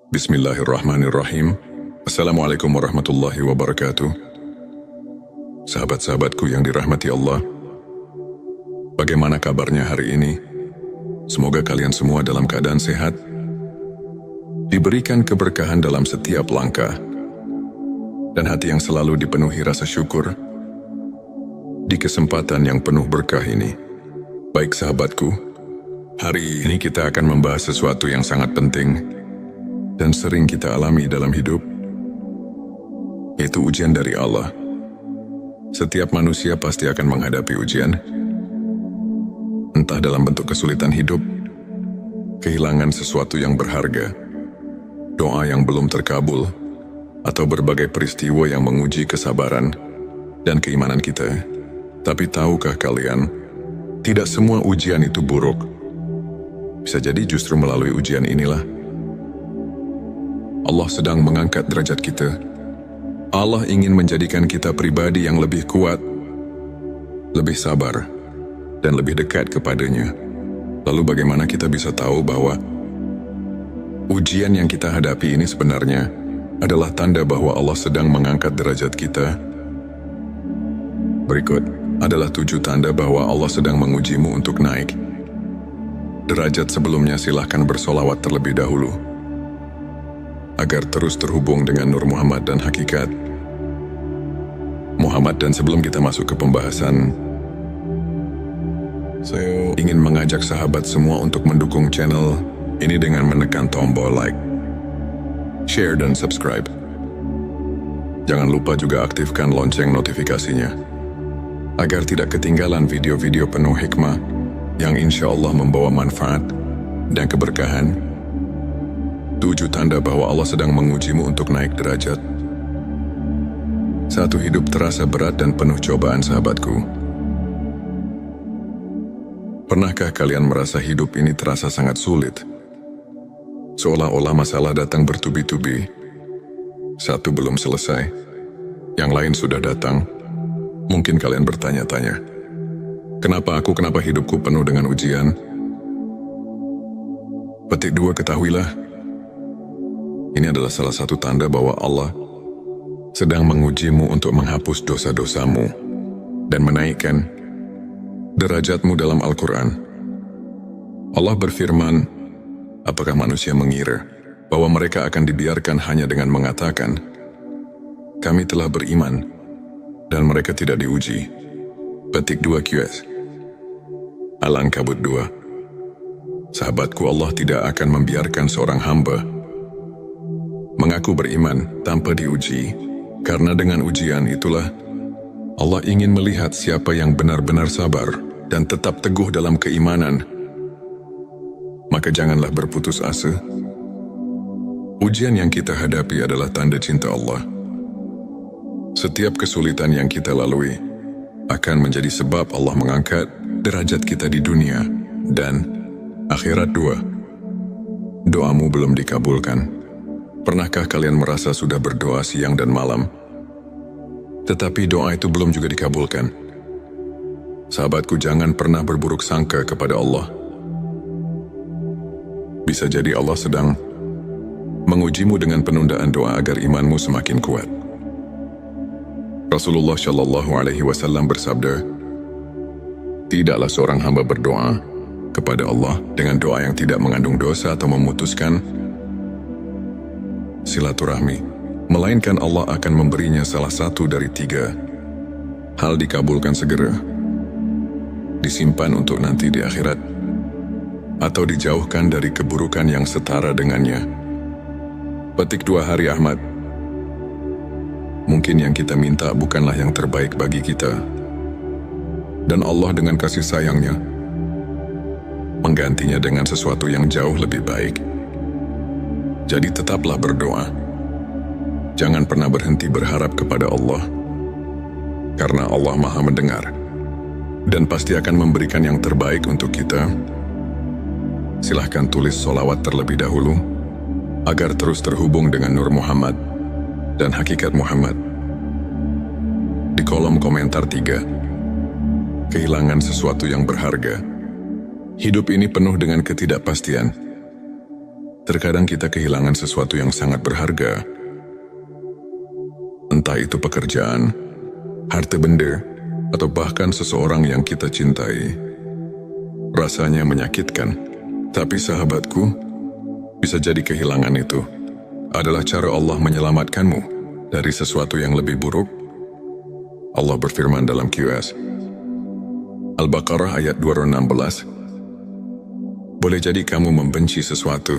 Bismillahirrahmanirrahim. Assalamualaikum warahmatullahi wabarakatuh. Sahabat-sahabatku yang dirahmati Allah, bagaimana kabarnya hari ini? Semoga kalian semua dalam keadaan sehat, diberikan keberkahan dalam setiap langkah, dan hati yang selalu dipenuhi rasa syukur di kesempatan yang penuh berkah ini. Baik sahabatku, hari ini kita akan membahas sesuatu yang sangat penting dan sering kita alami dalam hidup, yaitu ujian dari Allah. Setiap manusia pasti akan menghadapi ujian, entah dalam bentuk kesulitan hidup, kehilangan sesuatu yang berharga, doa yang belum terkabul, atau berbagai peristiwa yang menguji kesabaran dan keimanan kita. Tapi tahukah kalian, tidak semua ujian itu buruk. Bisa jadi justru melalui ujian inilah Allah sedang mengangkat derajat kita. Allah ingin menjadikan kita pribadi yang lebih kuat, lebih sabar, dan lebih dekat kepadanya. Lalu bagaimana kita bisa tahu bahwa ujian yang kita hadapi ini sebenarnya adalah tanda bahwa Allah sedang mengangkat derajat kita? Berikut adalah 7 tanda bahwa Allah sedang mengujimu untuk naik derajat. Sebelumnya silahkan bersolawat terlebih dahulu agar terus terhubung dengan Nur Muhammad dan hakikat Muhammad. Dan sebelum kita masuk ke pembahasan, saya ingin mengajak sahabat semua untuk mendukung channel ini dengan menekan tombol like, share, dan subscribe. Jangan lupa juga aktifkan lonceng notifikasinya agar tidak ketinggalan video-video penuh hikmah yang insya Allah membawa manfaat dan keberkahan. 7 tanda bahwa Allah sedang mengujimu untuk naik derajat. 1. Hidup terasa berat dan penuh cobaan. Sahabatku, pernahkah kalian merasa hidup ini terasa sangat sulit? Seolah-olah masalah datang bertubi-tubi. Satu belum selesai, yang lain sudah datang. Mungkin kalian bertanya-tanya, kenapa hidupku penuh dengan ujian? Petik 2, ketahuilah, ini adalah salah satu tanda bahwa Allah sedang mengujimu untuk menghapus dosa-dosamu dan menaikkan derajatmu. Dalam Al-Quran, Allah berfirman, apakah manusia mengira bahwa mereka akan dibiarkan hanya dengan mengatakan, kami telah beriman, dan mereka tidak diuji? Petik 2 QS Al-Ankabut 2. Sahabatku, Allah tidak akan membiarkan seorang hamba mengaku beriman tanpa diuji, karena dengan ujian itulah Allah ingin melihat siapa yang benar-benar sabar dan tetap teguh dalam keimanan. Maka janganlah berputus asa. Ujian yang kita hadapi adalah tanda cinta Allah. Setiap kesulitan yang kita lalui akan menjadi sebab Allah mengangkat derajat kita di dunia dan akhirat. 2. Doamu belum dikabulkan. Pernahkah kalian merasa sudah berdoa siang dan malam, tetapi doa itu belum juga dikabulkan? Sahabatku, jangan pernah berburuk sangka kepada Allah. Bisa jadi Allah sedang mengujimu dengan penundaan doa agar imanmu semakin kuat. Rasulullah Shallallahu Alaihi Wasallam bersabda, tidaklah seorang hamba berdoa kepada Allah dengan doa yang tidak mengandung dosa atau memutuskan silaturahmi, melainkan Allah akan memberinya salah satu dari 3 hal: dikabulkan segera, disimpan untuk nanti di akhirat, atau dijauhkan dari keburukan yang setara dengannya. Petik 2 Hari Ahmad. Mungkin yang kita minta bukanlah yang terbaik bagi kita, dan Allah dengan kasih sayangnya menggantinya dengan sesuatu yang jauh lebih baik. Jadi tetaplah berdoa. Jangan pernah berhenti berharap kepada Allah, karena Allah Maha mendengar dan pasti akan memberikan yang terbaik untuk kita. Silahkan tulis solawat terlebih dahulu agar terus terhubung dengan Nur Muhammad dan hakikat Muhammad. Di kolom komentar 3. Kehilangan sesuatu yang berharga. Hidup ini penuh dengan ketidakpastian. Terkadang kita kehilangan sesuatu yang sangat berharga. Entah itu pekerjaan, harta benda, atau bahkan seseorang yang kita cintai. Rasanya menyakitkan, tapi sahabatku, bisa jadi kehilangan itu adalah cara Allah menyelamatkanmu dari sesuatu yang lebih buruk. Allah berfirman dalam QS Al-Baqarah ayat 216, boleh jadi kamu membenci sesuatu,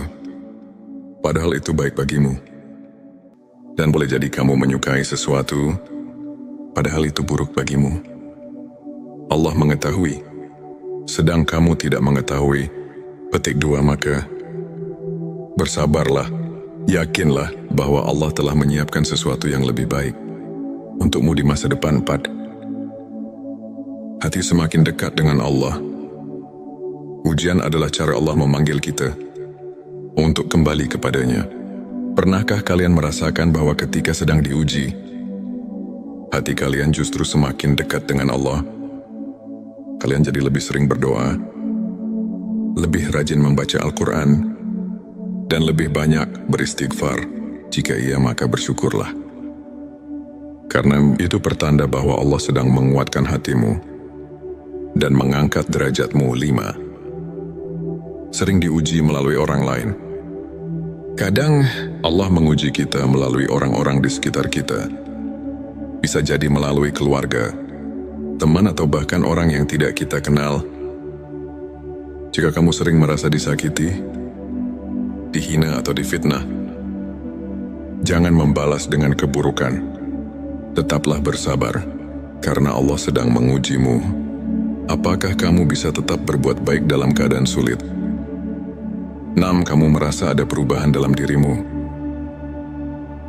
padahal itu baik bagimu. Dan boleh jadi kamu menyukai sesuatu, padahal itu buruk bagimu. Allah mengetahui, sedang kamu tidak mengetahui. Petik 2, maka bersabarlah, yakinlah bahwa Allah telah menyiapkan sesuatu yang lebih baik untukmu di masa depan. 4. Hati semakin dekat dengan Allah. Ujian adalah cara Allah memanggil kita untuk kembali kepadanya. Pernahkah kalian merasakan bahwa ketika sedang diuji, hati kalian justru semakin dekat dengan Allah? Kalian jadi lebih sering berdoa, lebih rajin membaca Al-Quran, dan lebih banyak beristighfar. Jika iya, maka bersyukurlah. Karena itu pertanda bahwa Allah sedang menguatkan hatimu dan mengangkat derajatmu. 5. Sering diuji melalui orang lain. Kadang Allah menguji kita melalui orang-orang di sekitar kita. Bisa jadi melalui keluarga, teman, atau bahkan orang yang tidak kita kenal. Jika kamu sering merasa disakiti, dihina, atau difitnah, jangan membalas dengan keburukan. Tetaplah bersabar, karena Allah sedang mengujimu. Apakah kamu bisa tetap berbuat baik dalam keadaan sulit? 6. Kamu merasa ada perubahan dalam dirimu.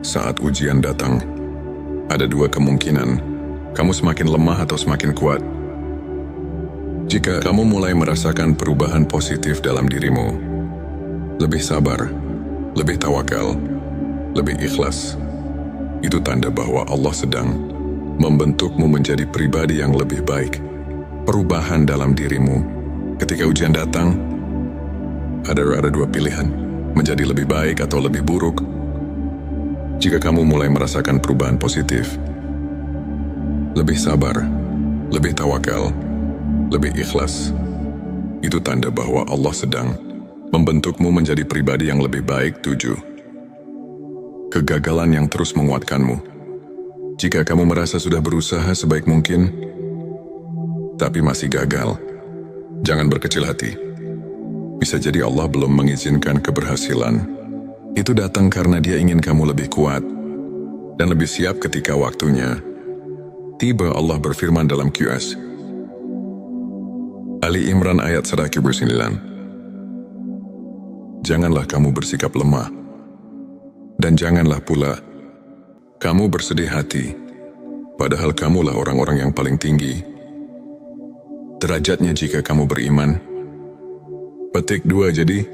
Saat ujian datang, ada 2 kemungkinan. Kamu semakin lemah atau semakin kuat. Jika kamu mulai merasakan perubahan positif dalam dirimu, lebih sabar, lebih tawakal, lebih ikhlas, itu tanda bahwa Allah sedang membentukmu menjadi pribadi yang lebih baik. Perubahan dalam dirimu. Ketika ujian datang, ada 2 pilihan, menjadi lebih baik atau lebih buruk. Jika kamu mulai merasakan perubahan positif, lebih sabar, lebih tawakal, lebih ikhlas, itu tanda bahwa Allah sedang membentukmu menjadi pribadi yang lebih baik. 7. Kegagalan yang terus menguatkanmu. Jika kamu merasa sudah berusaha sebaik mungkin, tapi masih gagal, jangan berkecil hati. Bisa jadi Allah belum mengizinkan keberhasilan. Itu datang karena Dia ingin kamu lebih kuat dan lebih siap ketika waktunya tiba. Allah berfirman dalam QS Ali Imran ayat 109, janganlah kamu bersikap lemah, dan janganlah pula kamu bersedih hati, padahal kamulah orang-orang yang paling tinggi derajatnya jika kamu beriman. Petik 2. Jadi,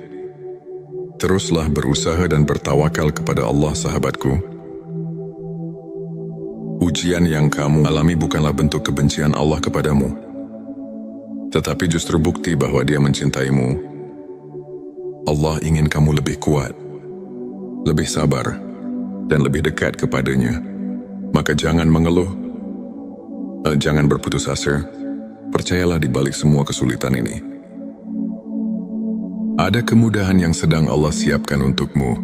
teruslah berusaha dan bertawakal kepada Allah, sahabatku. Ujian yang kamu alami bukanlah bentuk kebencian Allah kepadamu, tetapi justru bukti bahwa Dia mencintaimu. Allah ingin kamu lebih kuat, lebih sabar, dan lebih dekat kepadanya. Maka jangan mengeluh, jangan berputus asa. Percayalah di balik semua kesulitan ini, ada kemudahan yang sedang Allah siapkan untukmu.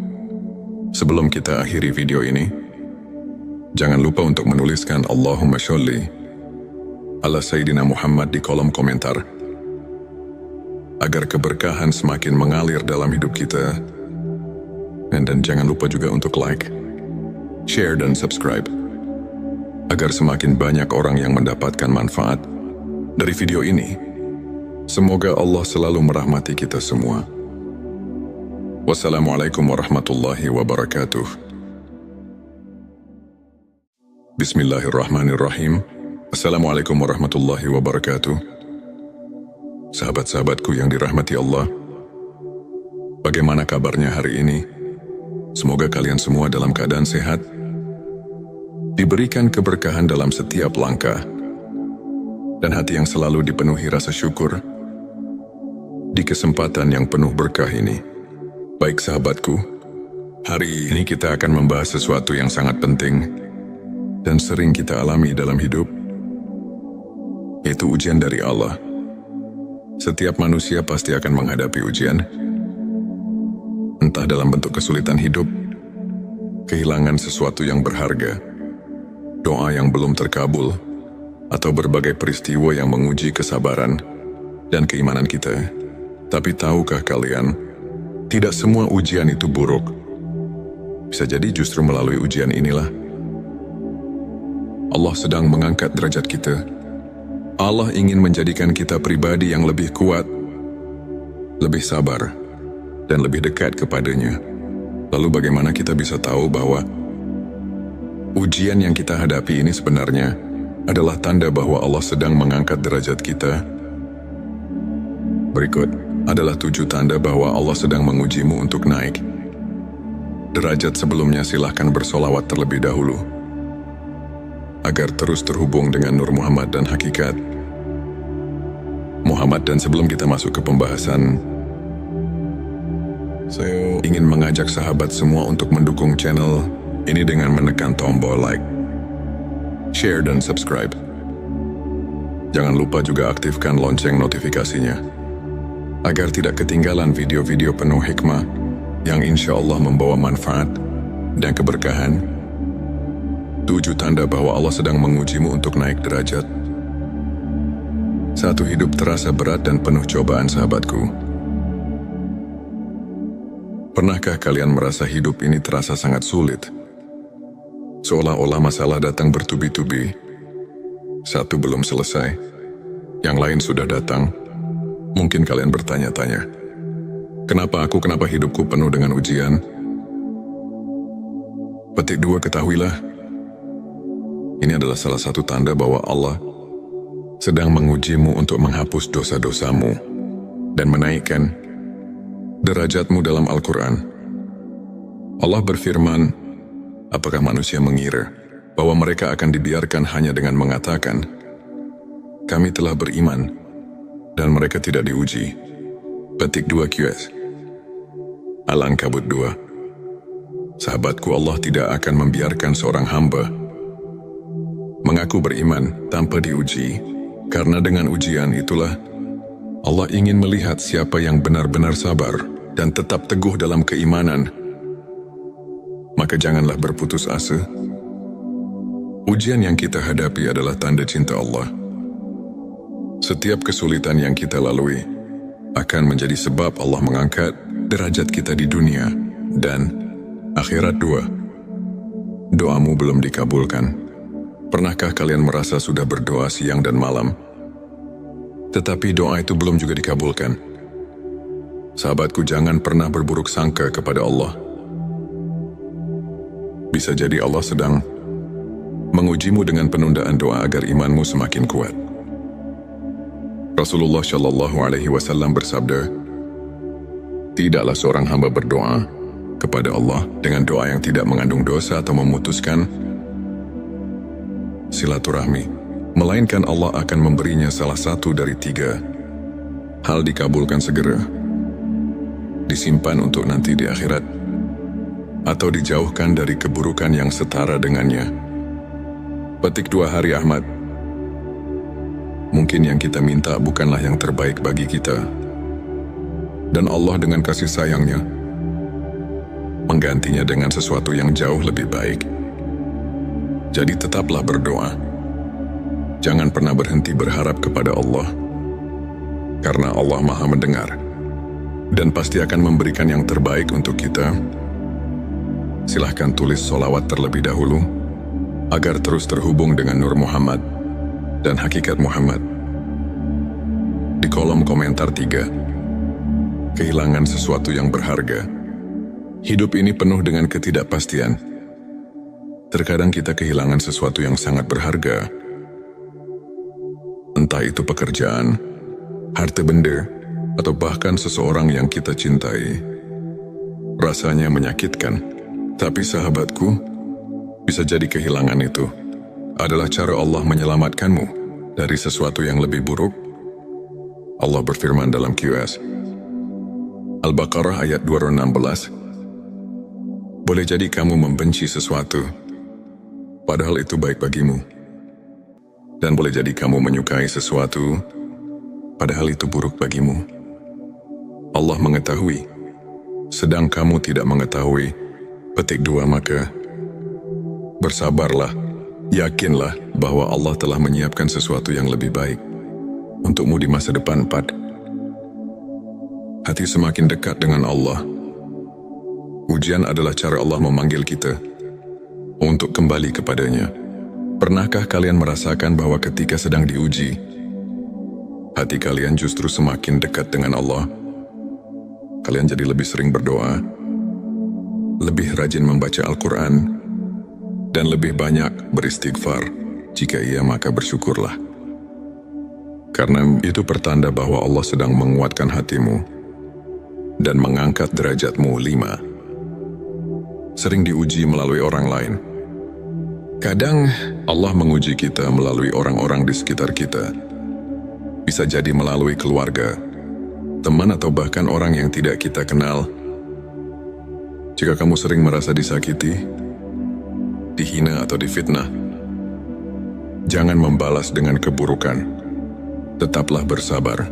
Sebelum kita akhiri video ini, jangan lupa untuk menuliskan Allahumma sholli ala Sayyidina Muhammad di kolom komentar, agar keberkahan semakin mengalir dalam hidup kita. Dan jangan lupa juga untuk like, share, dan subscribe, agar semakin banyak orang yang mendapatkan manfaat dari video ini. Semoga Allah selalu merahmati kita semua. Wassalamualaikum warahmatullahi wabarakatuh. Bismillahirrahmanirrahim. Assalamualaikum warahmatullahi wabarakatuh. Sahabat-sahabatku yang dirahmati Allah, bagaimana kabarnya hari ini? Semoga kalian semua dalam keadaan sehat, diberikan keberkahan dalam setiap langkah, dan hati yang selalu dipenuhi rasa syukur di kesempatan yang penuh berkah ini. Baik sahabatku, hari ini kita akan membahas sesuatu yang sangat penting dan sering kita alami dalam hidup, yaitu ujian dari Allah. Setiap manusia pasti akan menghadapi ujian, entah dalam bentuk kesulitan hidup, kehilangan sesuatu yang berharga, doa yang belum terkabul, atau berbagai peristiwa yang menguji kesabaran dan keimanan kita. Tapi tahukah kalian, tidak semua ujian itu buruk. Bisa jadi justru melalui ujian inilah Allah sedang mengangkat derajat kita. Allah ingin menjadikan kita pribadi yang lebih kuat, lebih sabar, dan lebih dekat kepadanya. Lalu bagaimana kita bisa tahu bahwa ujian yang kita hadapi ini sebenarnya adalah tanda bahwa Allah sedang mengangkat derajat kita? Berikut adalah 7 tanda bahwa Allah sedang mengujimu untuk naik derajat. Sebelumnya silahkan bersolawat terlebih dahulu, agar terus terhubung dengan Nur Muhammad dan hakikat Muhammad. Dan sebelum kita masuk ke pembahasan, saya ingin mengajak sahabat semua untuk mendukung channel ini dengan menekan tombol like, share, dan subscribe. Jangan lupa juga aktifkan lonceng notifikasinya, agar tidak ketinggalan video-video penuh hikmah yang insya Allah membawa manfaat dan keberkahan. 7 tanda bahwa Allah sedang mengujimu untuk naik derajat. 1. Hidup terasa berat dan penuh cobaan. Sahabatku, pernahkah kalian merasa hidup ini terasa sangat sulit? Seolah-olah masalah datang bertubi-tubi. Satu belum selesai, yang lain sudah datang. Mungkin kalian bertanya-tanya, kenapa hidupku penuh dengan ujian? Petik 2, ketahuilah, ini adalah salah satu tanda bahwa Allah sedang mengujimu untuk menghapus dosa-dosamu dan menaikkan derajatmu. Dalam Al-Quran, Allah berfirman, apakah manusia mengira bahwa mereka akan dibiarkan hanya dengan mengatakan, kami telah beriman, dan mereka tidak diuji? Petik 2 QS Al-Ankabut 2. Sahabatku, Allah tidak akan membiarkan seorang hamba mengaku beriman tanpa diuji, karena dengan ujian itulah Allah ingin melihat siapa yang benar-benar sabar dan tetap teguh dalam keimanan. Maka janganlah berputus asa. Ujian yang kita hadapi adalah tanda cinta Allah. Setiap kesulitan yang kita lalui akan menjadi sebab Allah mengangkat derajat kita di dunia dan akhirat. 2. Doamu belum dikabulkan. Pernahkah kalian merasa sudah berdoa siang dan malam, tetapi doa itu belum juga dikabulkan? Sahabatku, jangan pernah berburuk sangka kepada Allah. Bisa jadi Allah sedang mengujimu dengan penundaan doa agar imanmu semakin kuat. Rasulullah Shallallahu Alaihi Wasallam bersabda, tidaklah seorang hamba berdoa kepada Allah dengan doa yang tidak mengandung dosa atau memutuskan silaturahmi, melainkan Allah akan memberinya salah satu dari 3 hal: dikabulkan segera, disimpan untuk nanti di akhirat, atau dijauhkan dari keburukan yang setara dengannya. Petik 2 Hari Ahmad. Mungkin yang kita minta bukanlah yang terbaik bagi kita, dan Allah dengan kasih sayangnya menggantinya dengan sesuatu yang jauh lebih baik. Jadi tetaplah berdoa. Jangan pernah berhenti berharap kepada Allah, karena Allah Maha mendengar dan pasti akan memberikan yang terbaik untuk kita. Silahkan tulis solawat terlebih dahulu, agar terus terhubung dengan Nur Muhammad dan hakikat Muhammad. Di kolom komentar 3. Kehilangan sesuatu yang berharga. Hidup ini penuh dengan ketidakpastian. Terkadang kita kehilangan sesuatu yang sangat berharga. Entah itu pekerjaan, harta benda, atau bahkan seseorang yang kita cintai. Rasanya menyakitkan, tapi sahabatku, bisa jadi kehilangan itu adalah cara Allah menyelamatkanmu dari sesuatu yang lebih buruk. Allah berfirman dalam QS Al-Baqarah ayat 216. Boleh jadi kamu membenci sesuatu, padahal itu baik bagimu. Dan boleh jadi kamu menyukai sesuatu, padahal itu buruk bagimu. Allah mengetahui, sedang kamu tidak mengetahui. Petik 2. Maka bersabarlah, yakinlah bahwa Allah telah menyiapkan sesuatu yang lebih baik untukmu di masa depan. 4. Hati semakin dekat dengan Allah. Ujian adalah cara Allah memanggil kita untuk kembali kepadanya. Pernahkah kalian merasakan bahwa ketika sedang diuji, hati kalian justru semakin dekat dengan Allah? Kalian jadi lebih sering berdoa, lebih rajin membaca Al-Quran, dan lebih banyak beristighfar. Jika iya, maka bersyukurlah. Karena itu pertanda bahwa Allah sedang menguatkan hatimu dan mengangkat derajatmu. 5. Sering diuji melalui orang lain. Kadang Allah menguji kita melalui orang-orang di sekitar kita. Bisa jadi melalui keluarga, teman, atau bahkan orang yang tidak kita kenal. Jika kamu sering merasa disakiti, dihina, atau difitnah, jangan membalas dengan keburukan. Tetaplah bersabar,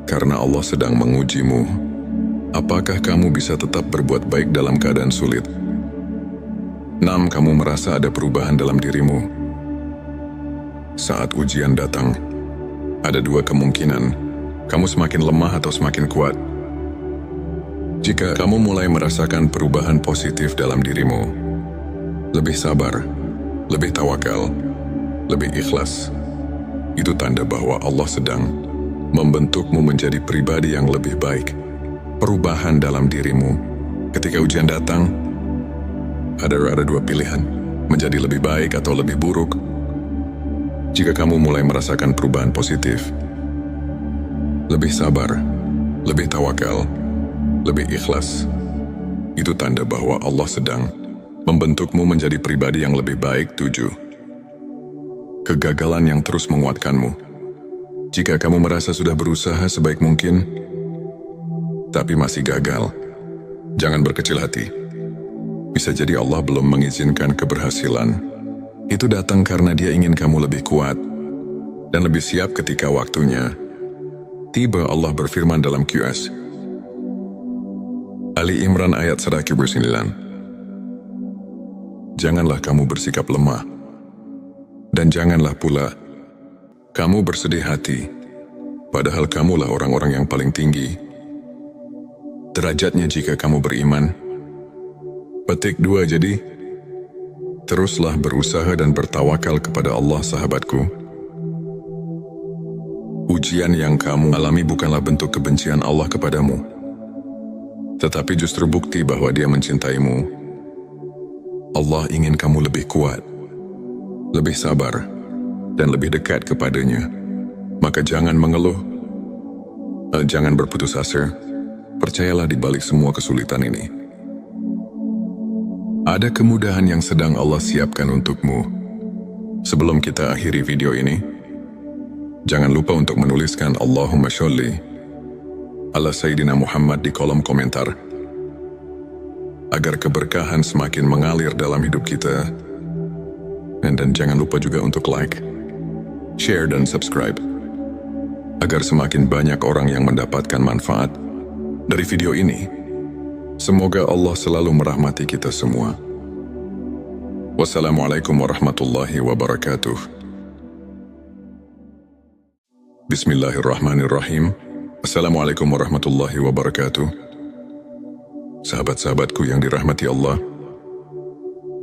karena Allah sedang mengujimu. Apakah kamu bisa tetap berbuat baik dalam keadaan sulit? 6. Kamu merasa ada perubahan dalam dirimu. Saat ujian datang, ada 2 kemungkinan. Kamu semakin lemah atau semakin kuat. Jika kamu mulai merasakan perubahan positif dalam dirimu, lebih sabar, lebih tawakal, lebih ikhlas, itu tanda bahwa Allah sedang membentukmu menjadi pribadi yang lebih baik. Perubahan dalam dirimu. Ketika ujian datang, ada 2 pilihan, menjadi lebih baik atau lebih buruk. Jika kamu mulai merasakan perubahan positif, lebih sabar, lebih tawakal, lebih ikhlas, itu tanda bahwa Allah sedang membentukmu menjadi pribadi yang lebih baik. 7. Kegagalan yang terus menguatkanmu. Jika kamu merasa sudah berusaha sebaik mungkin, tapi masih gagal, jangan berkecil hati. Bisa jadi Allah belum mengizinkan keberhasilan. Itu datang karena Dia ingin kamu lebih kuat dan lebih siap ketika waktunya tiba. Allah berfirman dalam QS Ali Imran ayat 109. Janganlah kamu bersikap lemah, dan janganlah pula kamu bersedih hati, padahal kamulah orang-orang yang paling tinggi derajatnya jika kamu beriman. Petik 2. Jadi, teruslah berusaha dan bertawakal kepada Allah, sahabatku. Ujian yang kamu alami bukanlah bentuk kebencian Allah kepadamu, tetapi justru bukti bahwa Dia mencintaimu. Allah ingin kamu lebih kuat, lebih sabar, dan lebih dekat kepadanya. Maka jangan mengeluh, jangan berputus asa. Percayalah di balik semua kesulitan ini, ada kemudahan yang sedang Allah siapkan untukmu. Sebelum kita akhiri video ini, jangan lupa untuk menuliskan Allahumma sholli ala Sayyidina Muhammad di kolom komentar, agar keberkahan semakin mengalir dalam hidup kita. Dan jangan lupa juga untuk like, share, dan subscribe, agar semakin banyak orang yang mendapatkan manfaat dari video ini. Semoga Allah selalu merahmati kita semua. Wassalamualaikum warahmatullahi wabarakatuh. Bismillahirrahmanirrahim. Assalamualaikum warahmatullahi wabarakatuh. Sahabat-sahabatku yang dirahmati Allah,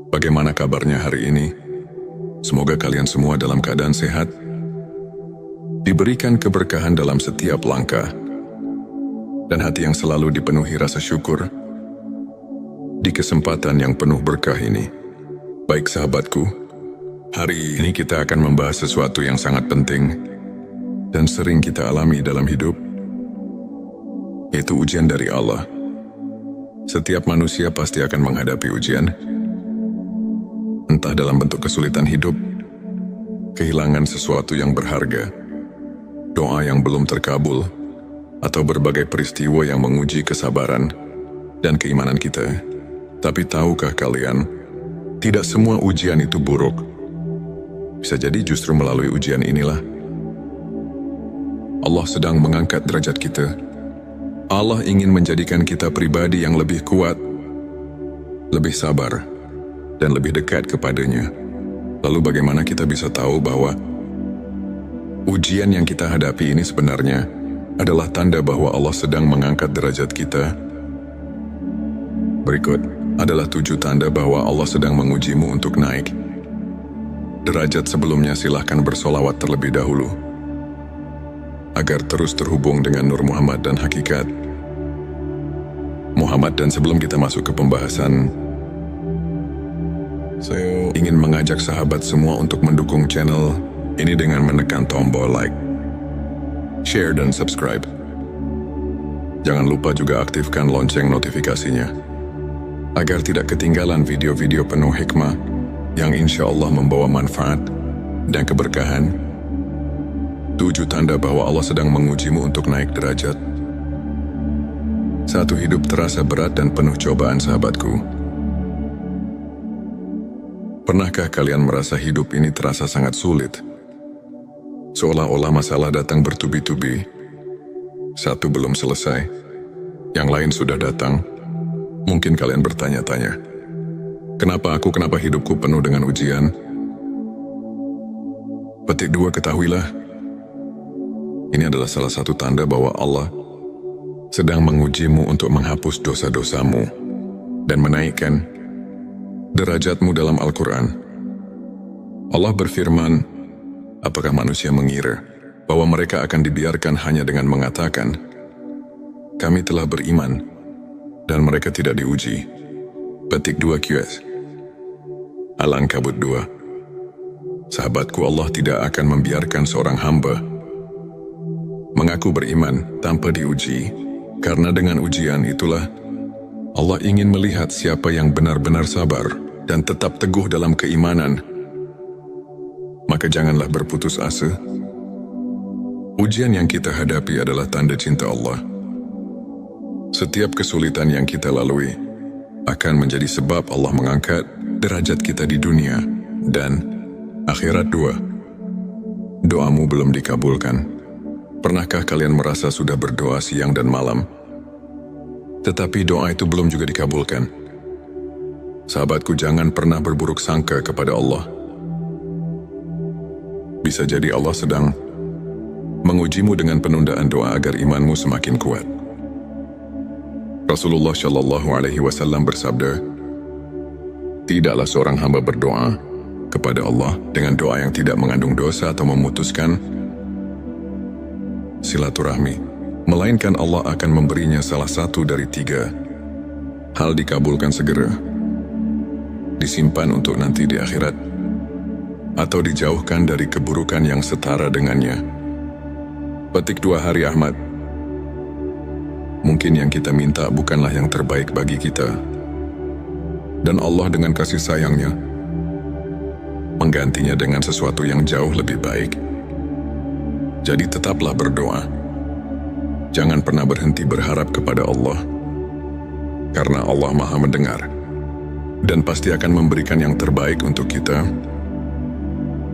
bagaimana kabarnya hari ini? Semoga kalian semua dalam keadaan sehat, diberikan keberkahan dalam setiap langkah, dan hati yang selalu dipenuhi rasa syukur di kesempatan yang penuh berkah ini. Baik sahabatku, hari ini kita akan membahas sesuatu yang sangat penting dan sering kita alami dalam hidup, yaitu ujian dari Allah. Setiap manusia pasti akan menghadapi ujian, entah dalam bentuk kesulitan hidup, kehilangan sesuatu yang berharga, doa yang belum terkabul, atau berbagai peristiwa yang menguji kesabaran dan keimanan kita. Tapi tahukah kalian, tidak semua ujian itu buruk. Bisa jadi justru melalui ujian inilah Allah sedang mengangkat derajat kita. Allah ingin menjadikan kita pribadi yang lebih kuat, lebih sabar, dan lebih dekat kepadanya. Lalu bagaimana kita bisa tahu bahwa ujian yang kita hadapi ini sebenarnya adalah tanda bahwa Allah sedang mengangkat derajat kita? Berikut adalah 7 tanda bahwa Allah sedang mengujimu untuk naik derajat. Sebelumnya silahkan bersolawat terlebih dahulu agar terus terhubung dengan Nur Muhammad dan hakikat Muhammad. Dan sebelum kita masuk ke pembahasan, saya ingin mengajak sahabat semua untuk mendukung channel ini dengan menekan tombol like, share, dan subscribe. Jangan lupa juga aktifkan lonceng notifikasinya agar tidak ketinggalan video-video penuh hikmah yang insya Allah membawa manfaat dan keberkahan. 7 tanda bahwa Allah sedang mengujimu untuk naik derajat. 1. Hidup terasa berat dan penuh cobaan. Sahabatku, pernahkah kalian merasa hidup ini terasa sangat sulit? Seolah-olah masalah datang bertubi-tubi. Satu belum selesai, yang lain sudah datang. Mungkin kalian bertanya-tanya, kenapa hidupku penuh dengan ujian? Petik 2, ketahuilah, ini adalah salah satu tanda bahwa Allah sedang mengujimu untuk menghapus dosa-dosamu dan menaikkan derajatmu. Dalam Al-Quran, Allah berfirman, apakah manusia mengira bahwa mereka akan dibiarkan hanya dengan mengatakan, kami telah beriman, dan mereka tidak diuji? Petik 2 QS Al-Ankabut 2. Sahabatku, Allah tidak akan membiarkan seorang hamba mengaku beriman tanpa diuji, karena dengan ujian itulah Allah ingin melihat siapa yang benar-benar sabar dan tetap teguh dalam keimanan. Maka janganlah berputus asa. Ujian yang kita hadapi adalah tanda cinta Allah. Setiap kesulitan yang kita lalui akan menjadi sebab Allah mengangkat derajat kita di dunia dan akhirat. 2. Doamu belum dikabulkan. Pernahkah kalian merasa sudah berdoa siang dan malam, tetapi doa itu belum juga dikabulkan? Sahabatku, jangan pernah berburuk sangka kepada Allah. Bisa jadi Allah sedang mengujimu dengan penundaan doa agar imanmu semakin kuat. Rasulullah Shallallahu Alaihi Wasallam bersabda, tidaklah seorang hamba berdoa kepada Allah dengan doa yang tidak mengandung dosa atau memutuskan silaturahmi, melainkan Allah akan memberinya salah satu dari 3 hal: dikabulkan segera, disimpan untuk nanti di akhirat, atau dijauhkan dari keburukan yang setara dengannya. Petik 2 Hari Ahmad. Mungkin yang kita minta bukanlah yang terbaik bagi kita, dan Allah dengan kasih sayangnya menggantinya dengan sesuatu yang jauh lebih baik. Jadi tetaplah berdoa. Jangan pernah berhenti berharap kepada Allah, karena Allah Maha mendengar dan pasti akan memberikan yang terbaik untuk kita.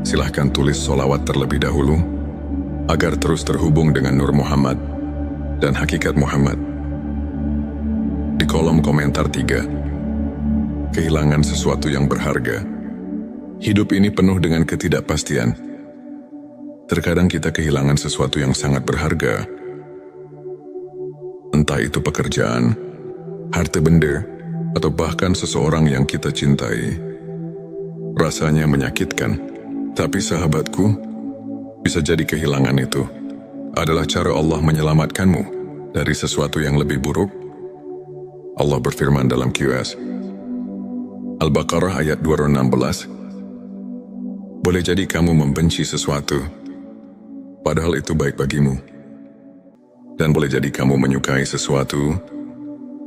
Silahkan tulis solawat terlebih dahulu agar terus terhubung dengan Nur Muhammad dan hakikat Muhammad. Di kolom komentar 3. Kehilangan sesuatu yang berharga. Hidup ini penuh dengan ketidakpastian. Terkadang kita kehilangan sesuatu yang sangat berharga. Entah itu pekerjaan, harta benda, atau bahkan seseorang yang kita cintai. Rasanya menyakitkan, tapi sahabatku, bisa jadi kehilangan itu adalah cara Allah menyelamatkanmu dari sesuatu yang lebih buruk. Allah berfirman dalam QS Al-Baqarah ayat 216, boleh jadi kamu membenci sesuatu, padahal itu baik bagimu. Dan boleh jadi kamu menyukai sesuatu,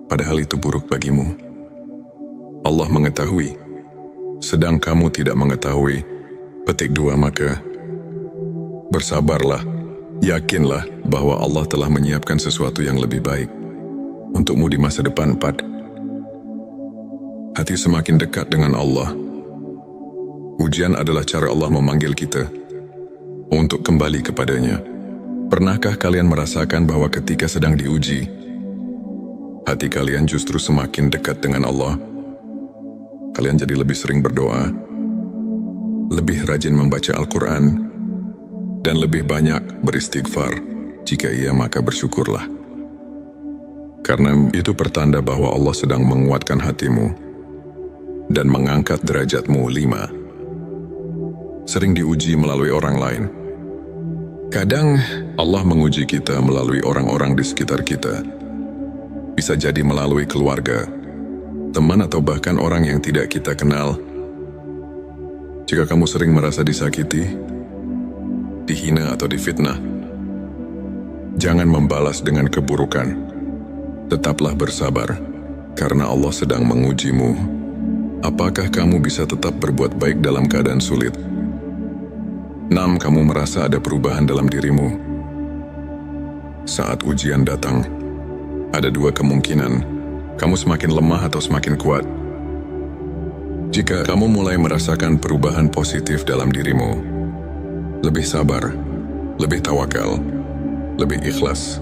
padahal itu buruk bagimu. Allah mengetahui, sedang kamu tidak mengetahui. Petik 2 Maka bersabarlah Yakinlah bahwa Allah telah menyiapkan sesuatu yang lebih baik untukmu di masa depan. 4. Hati semakin dekat dengan Allah. Ujian adalah cara Allah memanggil kita untuk kembali kepadanya. Pernahkah kalian merasakan bahwa ketika sedang diuji, hati kalian justru semakin dekat dengan Allah? Kalian jadi lebih sering berdoa, lebih rajin membaca Al-Quran, dan lebih banyak beristighfar. Jika iya, maka bersyukurlah. Karena itu pertanda bahwa Allah sedang menguatkan hatimu dan mengangkat derajatmu. 5. Sering diuji melalui orang lain. Kadang Allah menguji kita melalui orang-orang di sekitar kita. Bisa jadi melalui keluarga, teman, atau bahkan orang yang tidak kita kenal. Jika kamu sering merasa disakiti, dihina, atau difitnah, jangan membalas dengan keburukan. Tetaplah bersabar, karena Allah sedang mengujimu. Apakah kamu bisa tetap berbuat baik dalam keadaan sulit? 6. Kamu merasa ada perubahan dalam dirimu. Saat ujian datang, ada dua kemungkinan: kamu semakin lemah atau semakin kuat. Jika kamu mulai merasakan perubahan positif dalam dirimu, lebih sabar, lebih tawakal, lebih ikhlas,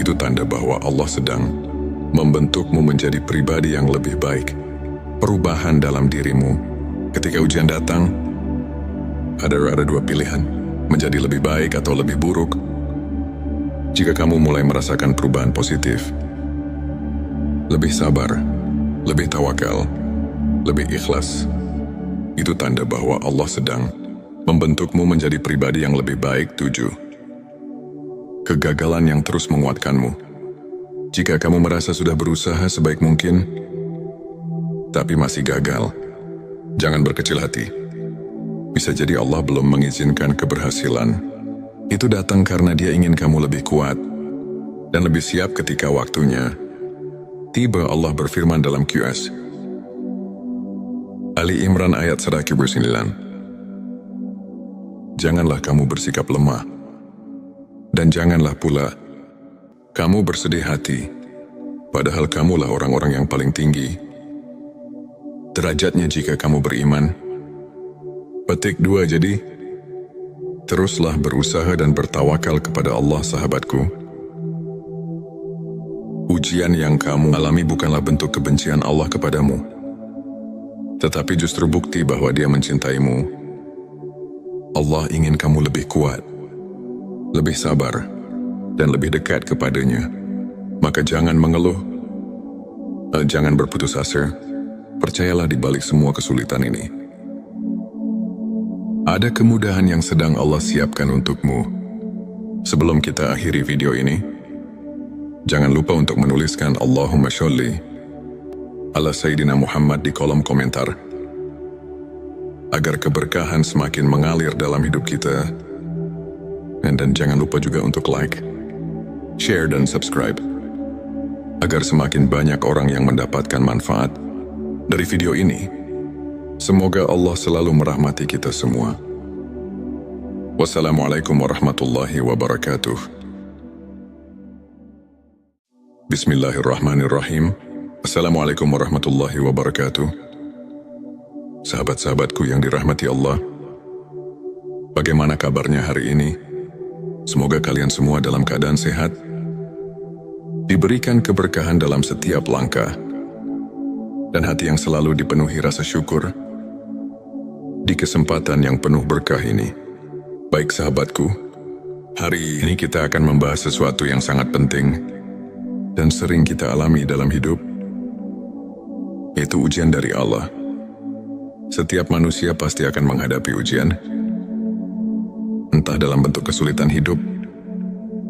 itu tanda bahwa Allah sedang membentukmu menjadi pribadi yang lebih baik. Perubahan dalam dirimu. Ketika ujian datang, ada dua pilihan: menjadi lebih baik atau lebih buruk. Jika kamu mulai merasakan perubahan positif, lebih sabar, lebih tawakal, lebih ikhlas, itu tanda bahwa Allah sedang membentukmu menjadi pribadi yang lebih baik. 7. Kegagalan yang terus menguatkanmu. Jika kamu merasa sudah berusaha sebaik mungkin, tapi masih gagal, jangan berkecil hati. Bisa jadi Allah belum mengizinkan keberhasilan. Itu datang karena Dia ingin kamu lebih kuat dan lebih siap ketika waktunya tiba. Allah berfirman dalam QS Ali Imran ayat 109. Janganlah kamu bersikap lemah, dan janganlah pula kamu bersedih hati, padahal kamulah orang-orang yang paling tinggi derajatnya jika kamu beriman. Petik 2. Jadi, teruslah berusaha dan bertawakal kepada Allah, sahabatku. Ujian yang kamu alami bukanlah bentuk kebencian Allah kepadamu, tetapi justru bukti bahwa Dia mencintaimu. Allah ingin kamu lebih kuat, lebih sabar, dan lebih dekat kepadanya. Maka jangan mengeluh, jangan berputus asa. Percayalah di balik semua kesulitan ini, ada kemudahan yang sedang Allah siapkan untukmu. Sebelum kita akhiri video ini, jangan lupa untuk menuliskan Allahumma sholli ala Sayyidina Muhammad di kolom komentar, agar keberkahan semakin mengalir dalam hidup kita. Dan jangan lupa juga untuk like, share, dan subscribe, agar semakin banyak orang yang mendapatkan manfaat dari video ini. Semoga Allah selalu merahmati kita semua. Wassalamualaikum warahmatullahi wabarakatuh. Bismillahirrahmanirrahim. Assalamualaikum warahmatullahi wabarakatuh. Sahabat-sahabatku yang dirahmati Allah, bagaimana kabarnya hari ini? Semoga kalian semua dalam keadaan sehat, diberikan keberkahan dalam setiap langkah, dan hati yang selalu dipenuhi rasa syukur di kesempatan yang penuh berkah ini. Baik sahabatku, hari ini kita akan membahas sesuatu yang sangat penting dan sering kita alami dalam hidup, yaitu ujian dari Allah. Setiap manusia pasti akan menghadapi ujian, entah dalam bentuk kesulitan hidup,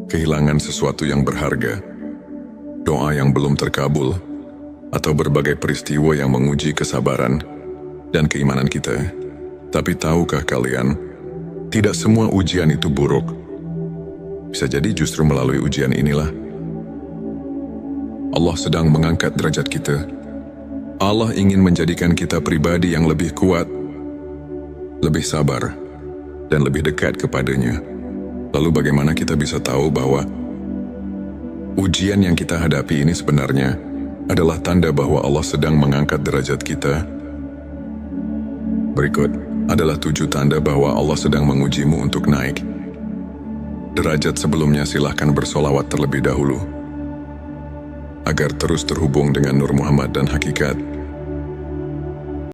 kehilangan sesuatu yang berharga, doa yang belum terkabul, atau berbagai peristiwa yang menguji kesabaran dan keimanan kita. Tapi tahukah kalian, tidak semua ujian itu buruk. Bisa jadi justru melalui ujian inilah Allah sedang mengangkat derajat kita. Allah ingin menjadikan kita pribadi yang lebih kuat, lebih sabar, dan lebih dekat kepadanya. Lalu bagaimana kita bisa tahu bahwa ujian yang kita hadapi ini sebenarnya adalah tanda bahwa Allah sedang mengangkat derajat kita? Berikut adalah 7 tanda bahwa Allah sedang mengujimu untuk naik derajat. Sebelumnya silahkan bersolawat terlebih dahulu agar terus terhubung dengan Nur Muhammad dan hakikat.